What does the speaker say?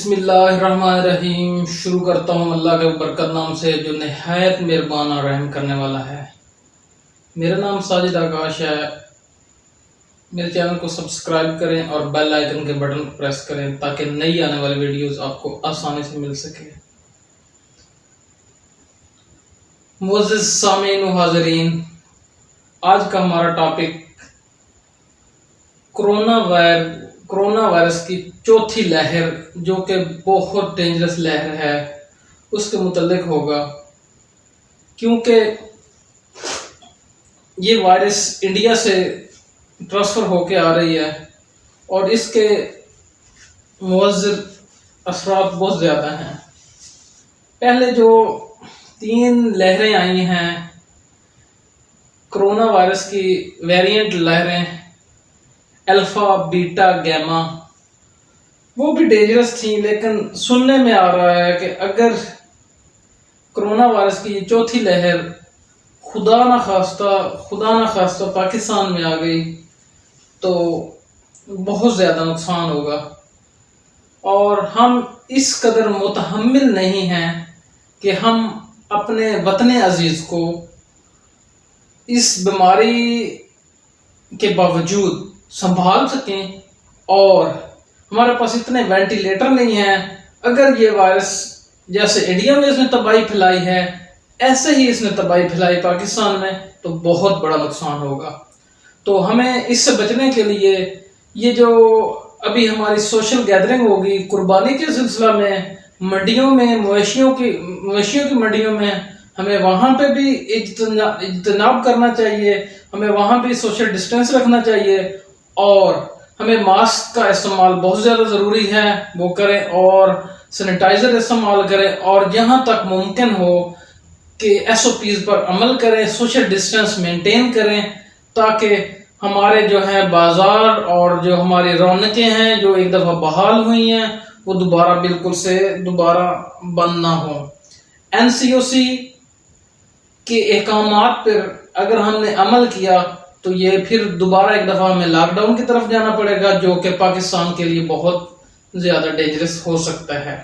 بسم اللہ الرحمن الرحیم۔ شروع کرتا ہوں اللہ کے برکت نام سے جو نہایت مہربان اور رحم کرنے والا ہے۔ میرا نام ساجد آکاش ہے۔ میرے چینل کو سبسکرائب کریں اور بیل آئیکن کے بٹن کو پریس کریں تاکہ نئی آنے والی ویڈیوز آپ کو آسانی سے مل سکے۔ معزز سامعین و حاضرین، آج کا ہمارا ٹاپک کرونا وائرس کی چوتھی لہر جو کہ بہت ڈینجرس لہر ہے اس کے متعلق ہوگا، کیونکہ یہ وائرس انڈیا سے ٹرانسفر ہو کے آ رہی ہے اور اس کے مؤثر اثرات بہت زیادہ ہیں۔ پہلے جو 3 لہریں آئی ہیں کرونا وائرس کی ویریئنٹ لہریں، الفا، بیٹا، گیما، وہ بھی ڈینجرس تھیں، لیکن سننے میں آ رہا ہے کہ اگر کرونا وائرس کی یہ چوتھی لہر خدا نہ خواستہ پاکستان میں آ گئی تو بہت زیادہ نقصان ہوگا، اور ہم اس قدر متحمل نہیں ہیں کہ ہم اپنے وطن عزیز کو اس بیماری کے باوجود سنبھال سکیں، اور ہمارے پاس اتنے وینٹیلیٹر نہیں ہیں۔ اگر یہ وائرس جیسے انڈیا میں اس نے تباہی پھیلائی ہے ایسے ہی اس نے تباہی پھیلائی پاکستان میں تو بہت بڑا نقصان ہوگا۔ تو ہمیں اس سے بچنے کے لیے یہ جو ابھی ہماری سوشل گیدرنگ ہوگی قربانی کے سلسلہ میں، منڈیوں میں مویشیوں کی منڈیوں میں، ہمیں وہاں پہ بھی اجتناب کرنا چاہیے، ہمیں وہاں بھی سوشل ڈسٹینس رکھنا چاہیے، اور ہمیں ماسک کا استعمال بہت زیادہ ضروری ہے وہ کریں، اور سینیٹائزر استعمال کریں، اور جہاں تک ممکن ہو کہ SOPs پر عمل کریں، سوشل ڈسٹینس مینٹین کریں، تاکہ ہمارے جو ہے بازار اور جو ہماری رونقیں ہیں جو ایک دفعہ بحال ہوئی ہیں وہ دوبارہ بند نہ ہوں۔ NCOC کے احکامات پر اگر ہم نے عمل کیا تو یہ پھر دوبارہ ایک دفعہ ہمیں لاک ڈاؤن کی طرف جانا پڑے گا، جو کہ پاکستان کے لیے بہت زیادہ ڈینجرس ہو سکتا ہے۔